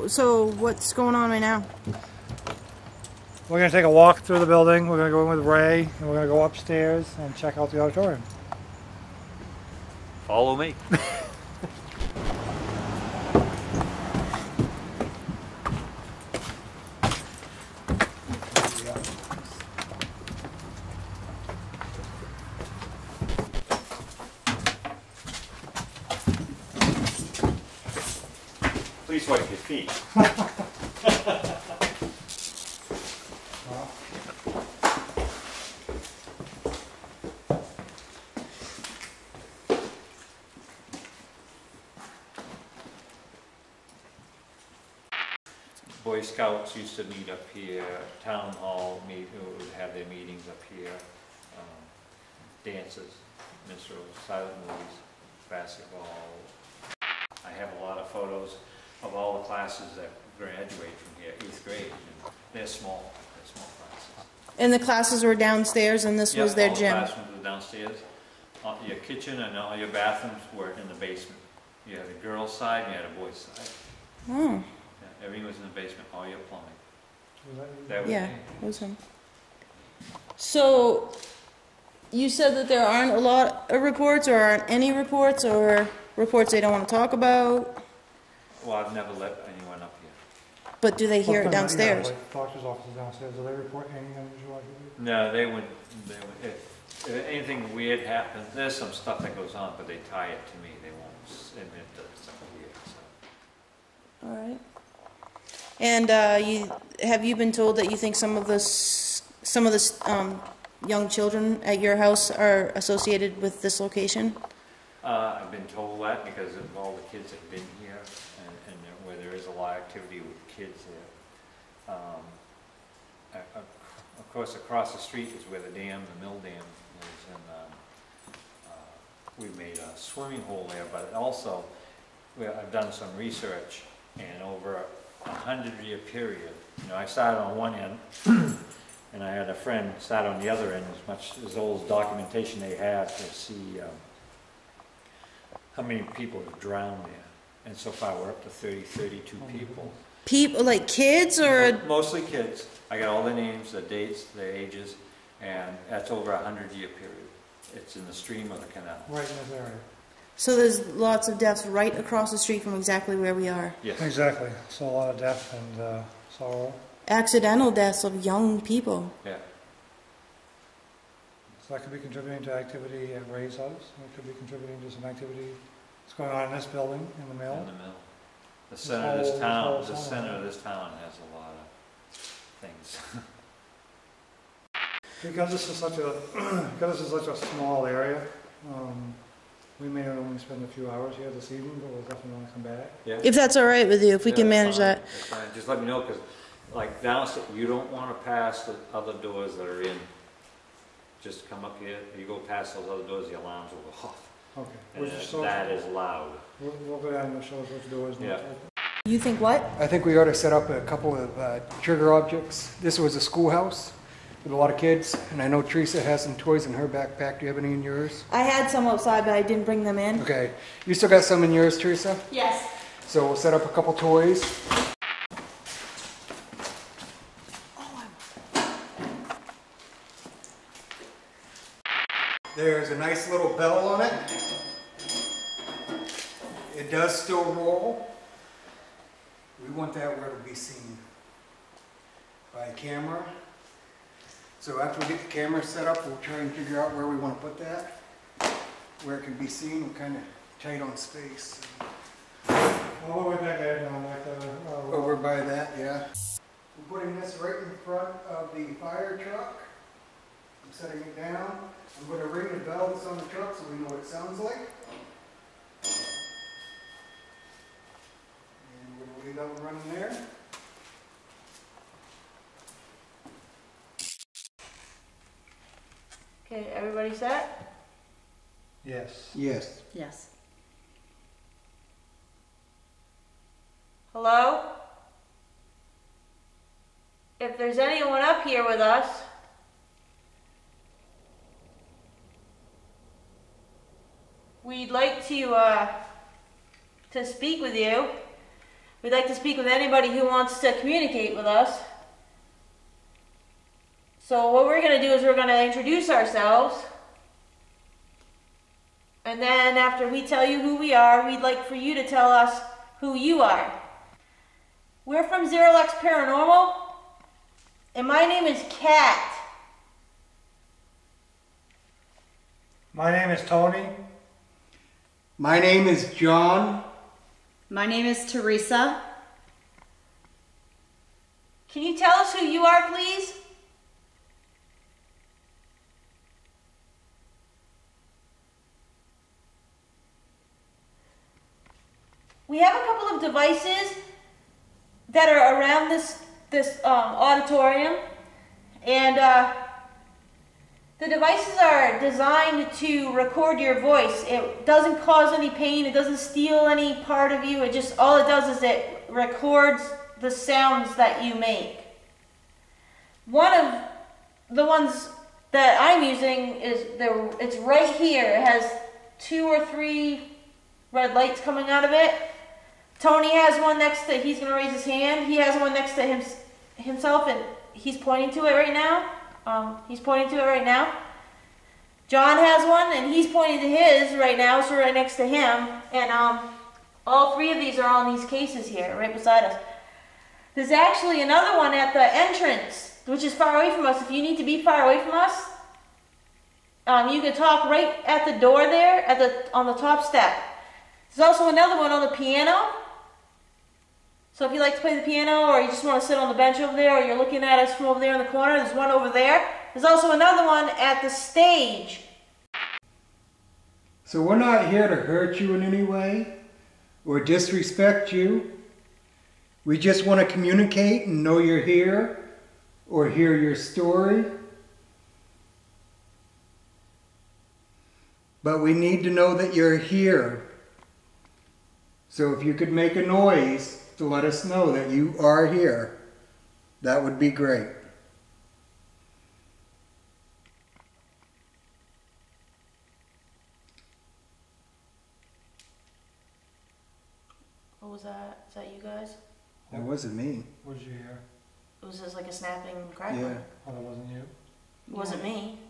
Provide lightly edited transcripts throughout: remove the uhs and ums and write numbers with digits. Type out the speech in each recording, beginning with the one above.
So what's going on right now? We're going to take a walk through the building. We're going to go in with Ray, and we're going to go upstairs and check out the auditorium. Follow me. Please wipe your feet. Boy Scouts used to meet up here, Town Hall would have their meetings up here, dances, minstrels, silent movies, basketball. I have a lot of photos of all the classes that graduate from here, 8th grade, and they're small classes. And the classes were downstairs, and this was their gym? All the classrooms were downstairs. Your kitchen and all your bathrooms were in the basement. You had a girls' side and you had a boys' side. Oh. Everything was in the basement, all your plumbing. Yeah, it was him. So, you said that there aren't a lot of reports, or aren't any reports, or reports they don't want to talk about? Well, I've never let anyone up here. But do they hear it downstairs? Like doctor's office downstairs, do they report any unusual activity? No, they would if anything weird happens, there's some stuff that goes on, but they tie it to me. They won't admit that it's something weird. So. All right. And have you been told that you think some of the young children at your house are associated with this location? I've been told that because of all the kids that have been here, and where there is a lot of activity with kids there. Of course, across the street is where the mill dam is, and we've made a swimming hole there. But also, I've done some research, and over a 100-year period. I started on one end, and I had a friend start on the other end, as old as documentation they had to see how many people have drowned there. And so far we're up to 32 people. People, like kids, or? Mostly kids. I got all their names, their dates, their ages, and that's over a 100-year period. It's in the stream of the canal. Right in this area. So there's lots of deaths right across the street from exactly where we are. Yes. Exactly. So a lot of death and sorrow. Accidental deaths of young people. Yeah. So that could be contributing to activity at Ray's house. It could be contributing to some activity that's going on in this building, in the mill. In the mill. The center of this town, has a lot of things. Because this is such a small area. We may only spend a few hours here this evening, but we'll definitely want to come back. Yeah. If that's all right with you, if we can manage fine. that. That's fine. Just let me know, because like downstairs, you don't want to pass the other doors that are in. Just come up here, you go past those other doors, the alarms will go off. Okay. And that is loud. We'll go down and show us which doors. Yeah. You think what? I think we ought to set up a couple of trigger objects. This was a schoolhouse with a lot of kids, and I know Teresa has some toys in her backpack. Do you have any in yours? I had some outside, but I didn't bring them in. Okay. You still got some in yours, Teresa? Yes. So we'll set up a couple toys. There's a nice little bell on it. It does still roll. We want that where it'll be seen by camera. So after we get the camera set up, we'll try and figure out where we want to put that. Where it can be seen. We're kind of tight on space. All the way back there, John, Over by that, yeah. We're putting this right in front of the fire truck. I'm setting it down. I'm going to ring the bell that's on the truck so we know what it sounds like. And we're going to leave that one running there. Okay, everybody set? Yes. Yes. Yes. Hello? If there's anyone up here with us, we'd like to speak with you. We'd like to speak with anybody who wants to communicate with us. So what we're going to do is we're going to introduce ourselves. And then after we tell you who we are, we'd like for you to tell us who you are. We're from ZeroLux Paranormal, and my name is Kat. My name is Tony. My name is John. My name is Teresa. Can you tell us who you are, please? We have a couple of devices that are around this auditorium, and the devices are designed to record your voice. It doesn't cause any pain. It doesn't steal any part of you. All it does is it records the sounds that you make. One of the ones that I'm using it's right here. It has 2 or 3 red lights coming out of it. Tony has one next to, he's going to raise his hand. He has one next to himself, and he's pointing to it right now. John has one, and he's pointing to his right now, so right next to him. And all 3 of these are on these cases here, right beside us. There's actually another one at the entrance, which is far away from us. If you need to be far away from us, you can talk right at the door there, on the top step. There's also another one on the piano. So if you like to play the piano, or you just want to sit on the bench over there, or you're looking at us from over there in the corner, there's one over there. There's also another one at the stage. So we're not here to hurt you in any way or disrespect you. We just want to communicate and know you're here or hear your story. But we need to know that you're here. So if you could make a noise to let us know that you are here, that would be great. What was that? Is that you guys? That wasn't me. What did you hear? It was just like a snapping and crackling. Yeah. Oh, that wasn't you? It wasn't me.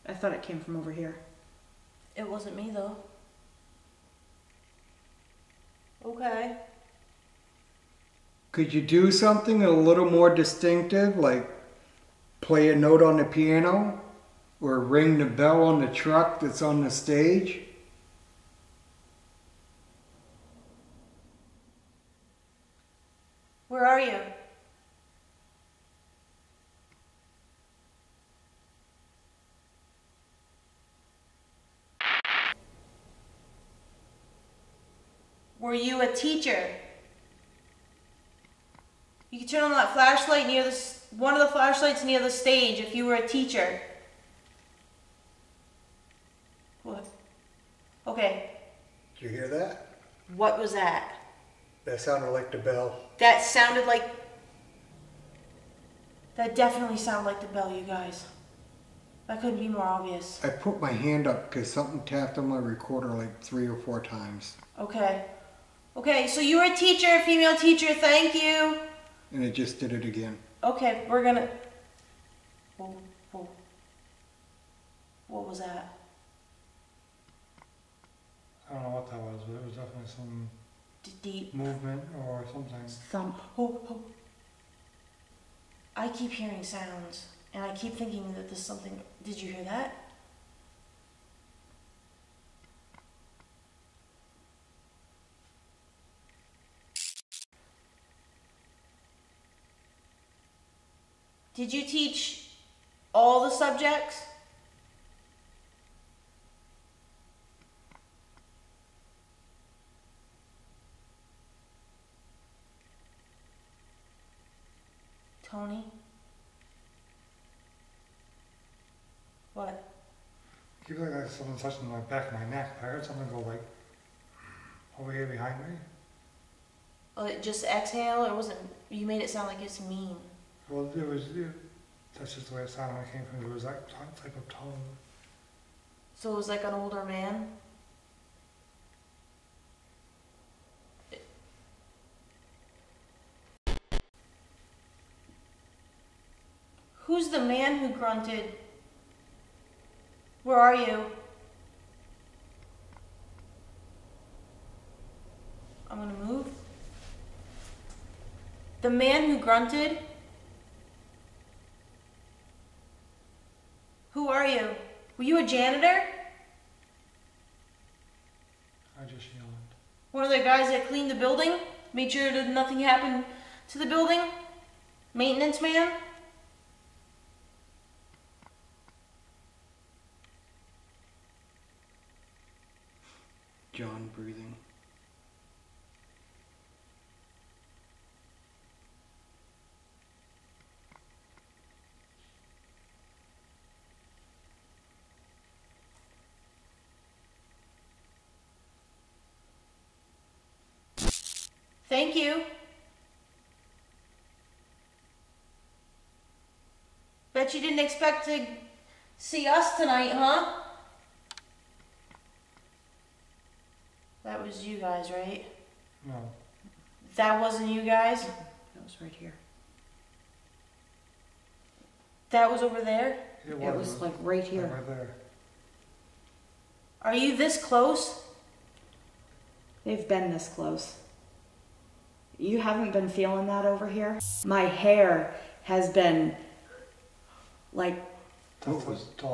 I thought it came from over here. It wasn't me, though. Okay. Could you do something a little more distinctive, like play a note on the piano or ring the bell on the truck that's on the stage? Where are you? Were you a teacher? You can turn on that flashlight near one of the flashlights near the stage if you were a teacher. What? Okay. Did you hear that? What was that? That sounded like the bell. That sounded like... That definitely sounded like the bell, you guys. That couldn't be more obvious. I put my hand up because something tapped on my recorder like 3 or 4 times. Okay. Okay, so you were a teacher, female teacher, thank you. And it just did it again. Okay, we're gonna... Whoa, whoa. What was that? I don't know what that was, but it was definitely some Deep. movement or something. Thump. Oh, oh. I keep hearing sounds, and I keep thinking that there's something... Did you hear that? Did you teach all the subjects? Tony? What? I keep like someone touching my back of my neck. I heard something go like over here behind me. Just exhale? It wasn't... You made it sound like it's mean. Well, that's just the way it sounded when it came from me. It was that type of tone. So it was like an older man? Who's the man who grunted? Where are you? I'm gonna move. The man who grunted? Who are you? Were you a janitor? I just yawned. One of the guys that cleaned the building? Made sure that nothing happened to the building? Maintenance man? John breathing. Thank you. Bet you didn't expect to see us tonight, huh? That was you guys, right? No. That wasn't you guys? That was right here. That was over there? It was like right here. Right there. Are you this close? They've been this close. You haven't been feeling that over here? My hair has been like,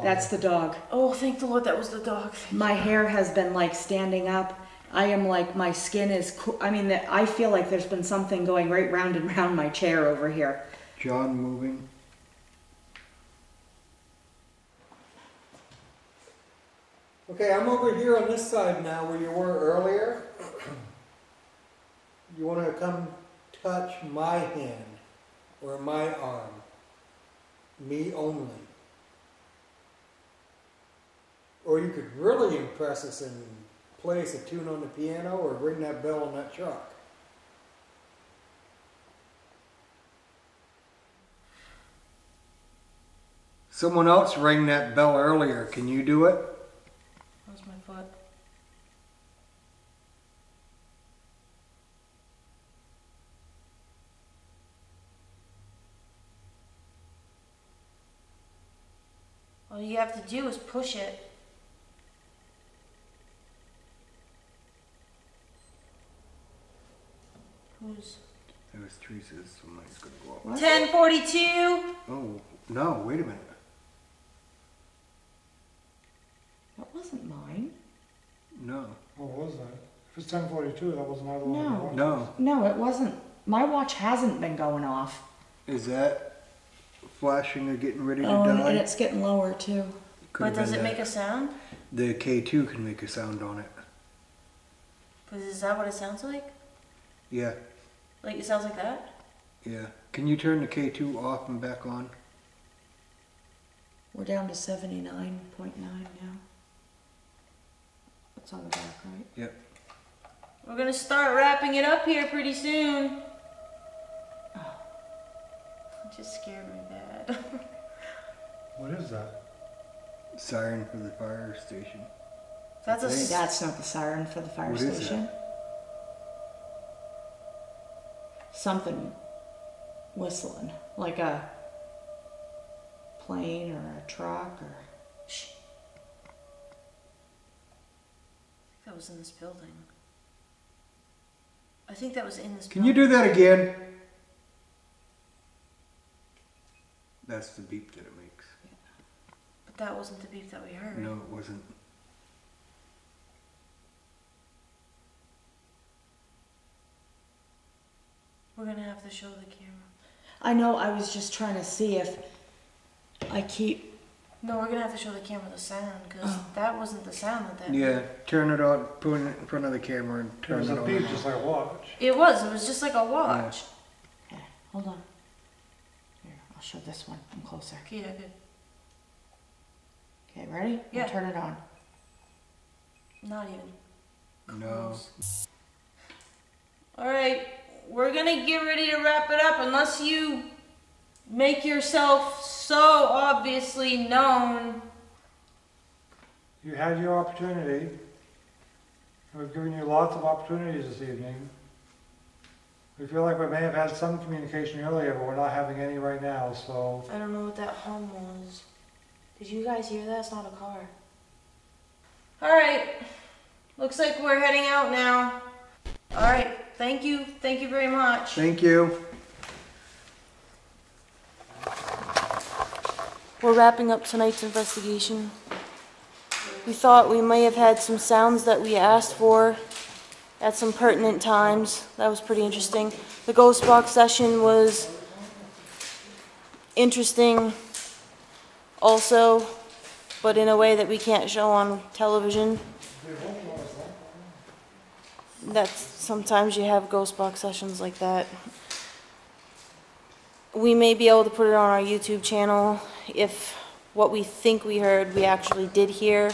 that's the dog. Oh, thank the Lord that was the dog. My hair has been like standing up. I am like, my skin is, I mean, I feel like there's been something going right round and round my chair over here. John moving. Okay, I'm over here on this side now where you were earlier. You want to come touch my hand or my arm. Me only. Or you could really impress us and play us a tune on the piano or ring that bell on that truck. Someone else rang that bell earlier. Can you do it? That was my foot. All you have to do is push it. Who's? It was Teresa's. Somebody's going to go up. What? 1042. Oh, no, wait a minute. That wasn't mine. No. What was that? If it's 10:42, that wasn't either one No. of the No. No, it wasn't. My watch hasn't been going off. Is that flashing or getting ready to Oh, die? and it's getting lower too. Could've But does been it that. make a sound? The K2 can make a sound on it. But is that what it sounds like? Yeah, Like it sounds like that? yeah. Can you turn the K2 off and back on? We're down to 79.9 now. That's on the back, right? Yep. We're gonna start wrapping it up here pretty soon. Oh. It just scared me bad. What is that? Siren for the fire station. That's a Hey. That's not the siren for the fire What is station. Something whistling, like a plane or a truck or. Shh. I think that was in this building. I think that was in this Can you building. do that again? That's the beep that it makes. But that wasn't the beep that we heard. No, it wasn't. We're gonna have to show the camera. I know, I was just trying to see if I keep. No, we're gonna have to show the camera the sound, because Oh. that wasn't the sound that Yeah, turn it on, put it in front of the camera and It turn was it a on. beep, just like a watch. It was just like a watch. Okay, hold on. Here, I'll show this one. I'm closer. Okay, yeah, good. Okay, ready? Yeah. I'll turn it on. Not even. No. Close. Alright, we're gonna get ready to wrap it up unless you make yourself so obviously known. You had your opportunity. We've given you lots of opportunities this evening. We feel like we may have had some communication earlier, but we're not having any right now, so... I don't know what that hum was. Did you guys hear that? It's not a car. Alright. Looks like we're heading out now. Alright. Thank you. Thank you very much. Thank you. We're wrapping up tonight's investigation. We thought we may have had some sounds that we asked for at some pertinent times. That was pretty interesting. The ghost box session was interesting also, but in a way that we can't show on television. That's sometimes you have ghost box sessions like that. We may be able to put it on our YouTube channel if what we think we heard we actually did hear.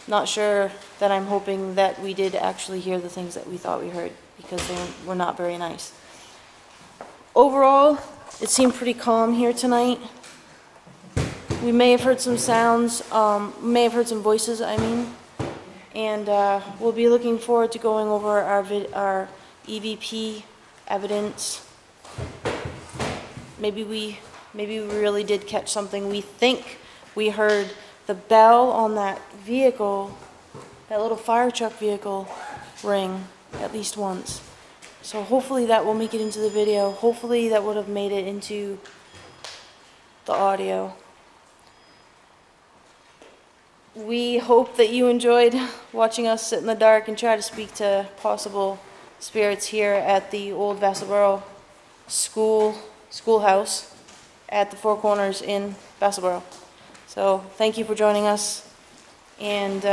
Not sure that I'm hoping that we did actually hear the things that we thought we heard, because they were not very nice. Overall, it seemed pretty calm here tonight. We may have heard some sounds, may have heard some voices, I mean. And we'll be looking forward to going over our EVP evidence. Maybe we really did catch something. We think we heard the bell on that vehicle, that little fire truck vehicle, ring at least once. So hopefully that will make it into the video. Hopefully that would have made it into the audio. We hope that you enjoyed watching us sit in the dark and try to speak to possible spirits here at the old Vassalboro schoolhouse at the Four Corners in Vassalboro. So thank you for joining us, and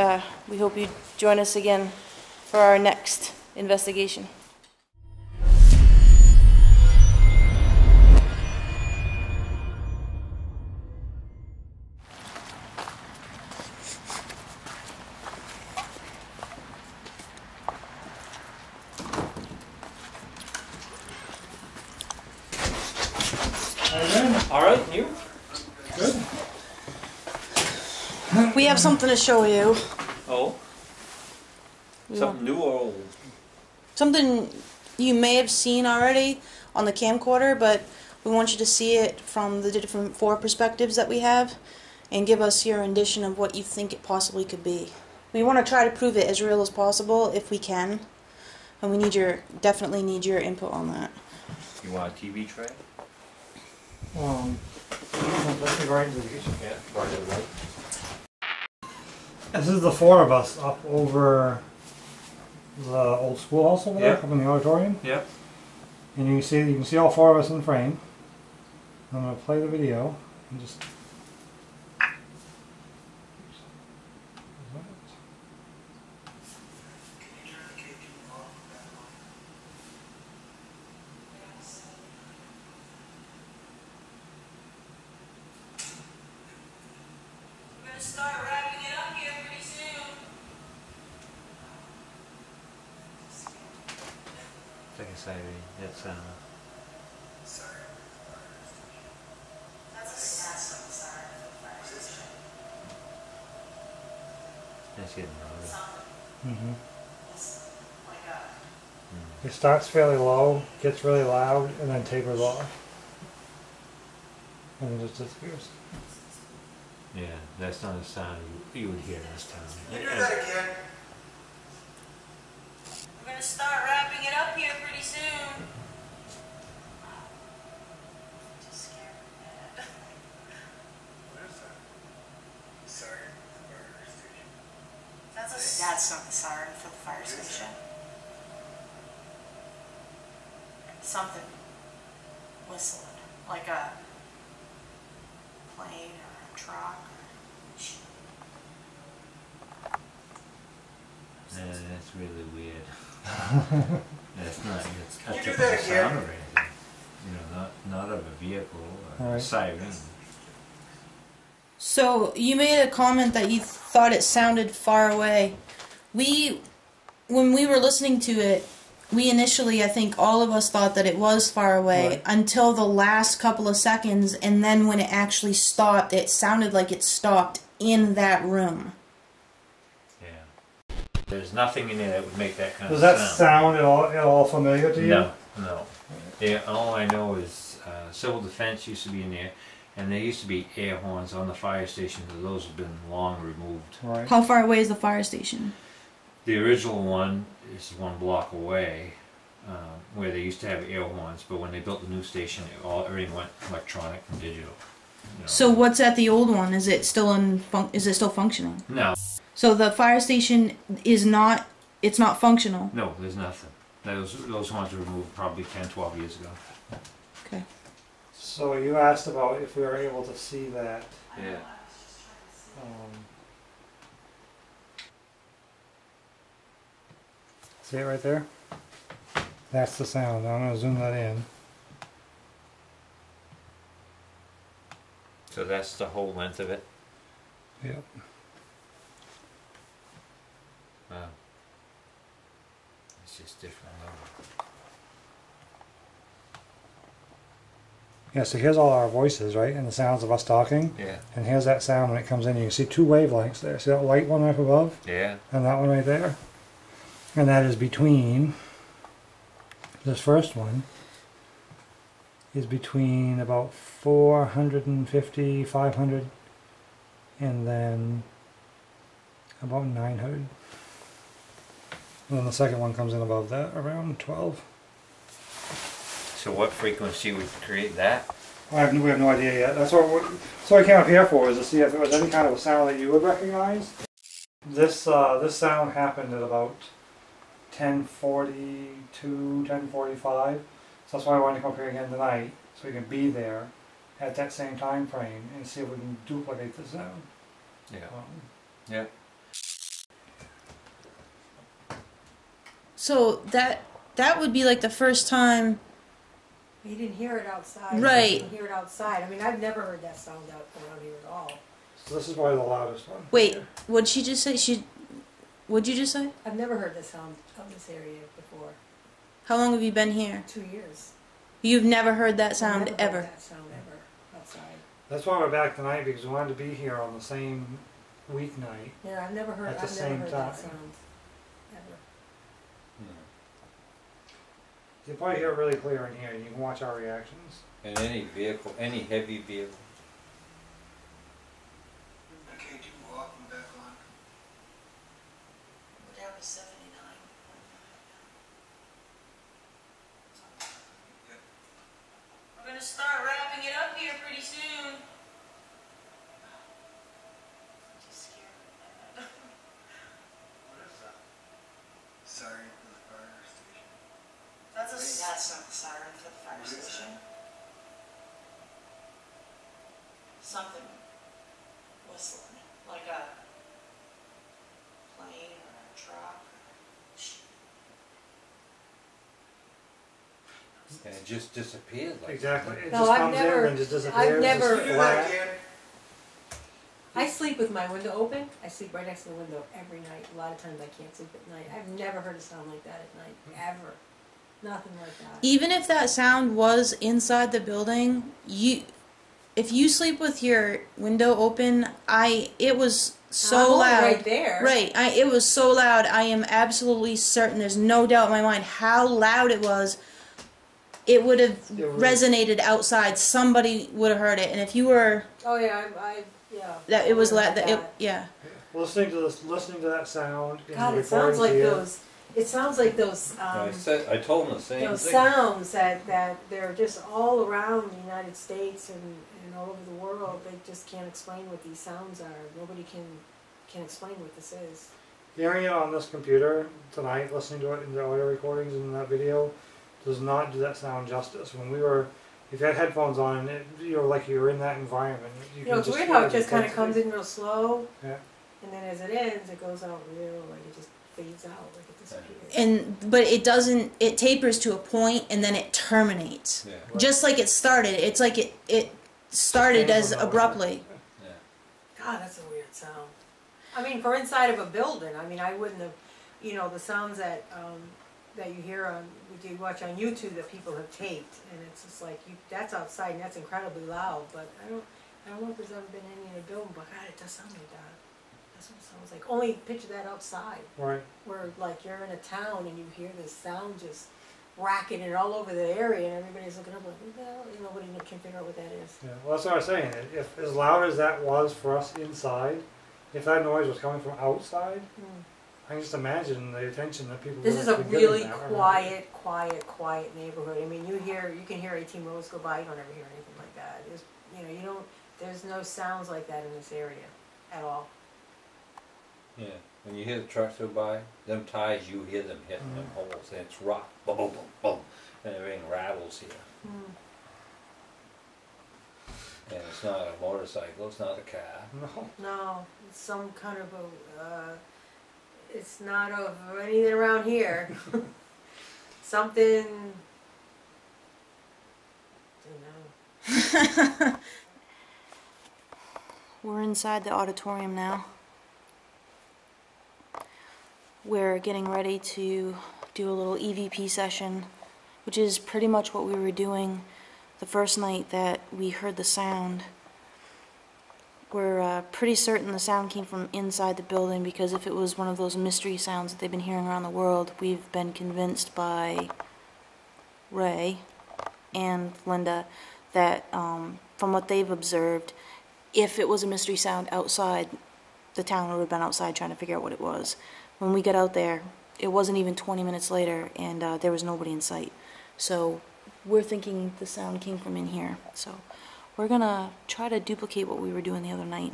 we hope you join us again for our next investigation. All right, you? Good. We have something to show you. Oh? Something new or old? Something you may have seen already on the camcorder, but we want you to see it from the different four perspectives that we have and give us your rendition of what you think it possibly could be. We want to try to prove it as real as possible if we can, and we definitely need your input on that. You want a TV tray? Let's get right into the kitchen. Yeah, right to the right. This is the four of us up over the old schoolhouse over there, Yeah. up in the auditorium. Yep. And you can see all four of us in frame. I'm gonna play the video and just. We're going to start wrapping it up here pretty soon. Take a siren. That's that's getting louder. It starts fairly low, gets really loud, and then tapers off. And then just disappears. Yeah, that's not a sound you would hear this time. You do that again. We're going to start wrapping it up here pretty soon. Just scared me. What is that? Siren for the fire station. That's not the siren for the fire station. Something whistling, like a plane or a truck. Yeah, that's really weird. That's not a You do typical that again. sound or anything. You know, not of a vehicle or a Alright. siren. So you made a comment that you thought it sounded far away. When we were listening to it, we initially, I think all of us thought that it was far away Right. until the last couple of seconds, and then when it actually stopped, it sounded like it stopped in that room. Yeah. There's nothing in there that would make that kind Does of that sound. sound at all familiar to you? No, no. Yeah, all I know is civil defense used to be in there, and there used to be air horns on the fire station, but those have been long removed. Right. How far away is the fire station? The original one is 1 block away, where they used to have air horns, but when they built the new station, everything went electronic and digital. You know. So what's at the old one? Is it still is it still functioning? No, So the fire station is not, it's not functional. no, there's nothing. Those ones were removed probably 10, 12 years ago. Okay. So you asked about if we were able to see that. Yeah. See it right there? That's the sound. I'm going to zoom that in. So that's the whole length of it. Yep. Wow. It's just different level. Yeah, so here's all our voices, right? And the sounds of us talking. Yeah. And here's that sound when it comes in. You can see 2 wavelengths there. See that white one up above? Yeah. And that one right there? And that is between, this first one is between about 450, 500, and then about 900. And then the second one comes in above that, around 12. So what frequency would create that? We have no idea yet. That's what I came up here for, is to see if there was any kind of a sound that you would recognize. This sound happened at about 10:42, 10:45. So that's why I wanted to come up here again tonight, so we can be there at that same time frame and see if we can duplicate the sound. Yeah. Yeah. So that would be like the first time. You didn't hear it outside. Right. You didn't hear it outside. I mean, I've never heard that sound out around here at all. So this is probably the loudest one. Wait, what'd she just say? What'd you just say? I've never heard the sound of this area before. How long have you been here? 2 years. You've never heard that I've sound never heard ever. that sound ever outside. That's why we're back tonight, because we wanted to be here on the same weeknight. Yeah, I've never heard. At the I've same never heard that time. sound ever. You can probably hear it really clear in here, and you can watch our reactions. And any vehicle, any heavy vehicle. Okay, do you go up and back on? We're down to 79. We're gonna start wrapping it up here pretty soon. I'm just scared. What is that? Siren for the fire station. That's not the siren for the fire What is station. Something whistling, like a plane or a truck. And it just disappeared like Exactly. It No, just I've comes never- in and just disappears. I've never- It's Do that flat. again? I sleep with my window open. I sleep right next to the window every night. A lot of times I can't sleep at night. I've never heard a sound like that at night, ever. Nothing like that. Even if that sound was inside the building, if you sleep with your window open, it was so I'm loud. right there. Right, it was so loud. I am absolutely certain. There's no doubt in my mind how loud it was. It would have resonated outside. Somebody would have heard it, and if you were Oh yeah, yeah. that, it was I've loud. heard that. Yeah. Listening to that sound. in God, the it sounds recordings like here. those. It sounds like those. I told him the same Those thing. sounds that they're just all around the United States and all over the world. They just can't explain what these sounds are. Nobody can explain what this is. Hearing it on this computer tonight, listening to it in the audio recordings and in that video, does not do that sound justice. When if you had headphones on, you're like you're in that environment. You can know, it's just weird hear how it just kind of intensity. comes in real slow, Yeah. and then as it ends, it goes out real, like it just fades out, like it disappears. But it doesn't. It tapers to a point and then it terminates. Yeah. Just like it started. It's like it started as abruptly. Yeah. God, that's a weird sound. I mean, for inside of a building, I mean, I wouldn't have, the sounds that you hear you watch on YouTube that people have taped, and it's just like that's outside and that's incredibly loud. But I don't know if there's ever been any in a building, but God, it does sound like that. That's what it sounds like. Only picture that outside, Right. where like you're in a town and you hear this sound just racketing all over the area, and everybody's looking up like, what the hell? Nobody can figure out what that is. Yeah, well, that's what I was saying. If as loud as that was for us inside, if that noise was coming from outside, I can just imagine the attention that people. This would is a be giving really that, quiet neighborhood. I mean, you can hear 18 wheelers go by. You don't ever hear anything like that. It's, you don't. There's no sounds like that in this area at all. Yeah, when you hear the trucks go by, them tires, you hear them hitting them holes, and it's rock, boom, boom, boom, boom, and everything rattles here. And it's not a motorcycle, it's not a car. No. No, it's some kind of a. It's not of anything around here. Something. Don't know. We're inside the auditorium now. We're getting ready to do a little EVP session, which is pretty much what we were doing the first night that we heard the sound. We're pretty certain the sound came from inside the building, because if it was one of those mystery sounds that they've been hearing around the world, we've been convinced by Ray and Linda that from what they've observed, if it was a mystery sound outside, the town would have been outside trying to figure out what it was. When we got out there, it wasn't even 20 minutes later, and there was nobody in sight. So we're thinking the sound came from in here. So we're gonna try to duplicate what we were doing the other night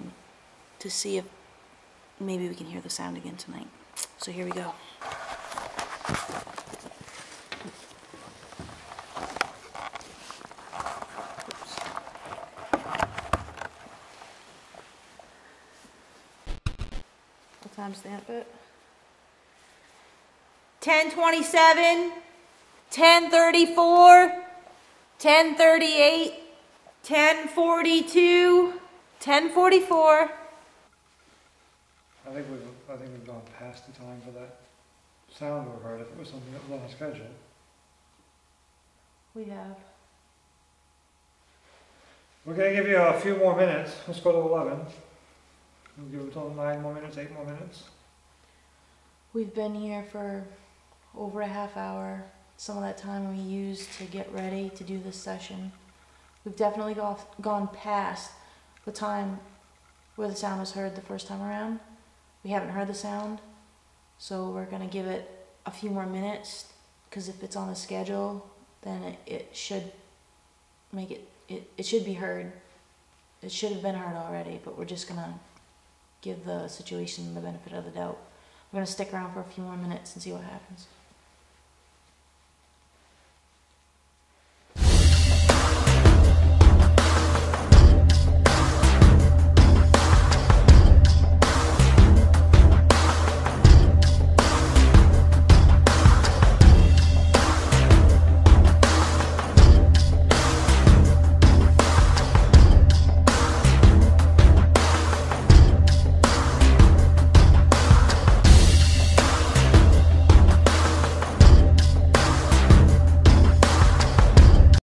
to see if maybe we can hear the sound again tonight. So here we go. What time stamp it? 10:27, 10:34, 10:38, 10:42, 10:44. I think we've gone past the time for that sound we heard. If it was something that was on the schedule. We have. We're gonna give you a few more minutes. Let's go to 11. We'll give it till 9 more minutes, 8 more minutes. We've been here for over a half hour. Some of that time we used to get ready to do this session. We've definitely gone past the time where the sound was heard the first time around. We haven't heard the sound, so we're gonna give it a few more minutes, because if it's on the schedule, then it should make it should be heard. It should have been heard already, but we're just gonna give the situation the benefit of the doubt. We're gonna stick around for a few more minutes and see what happens.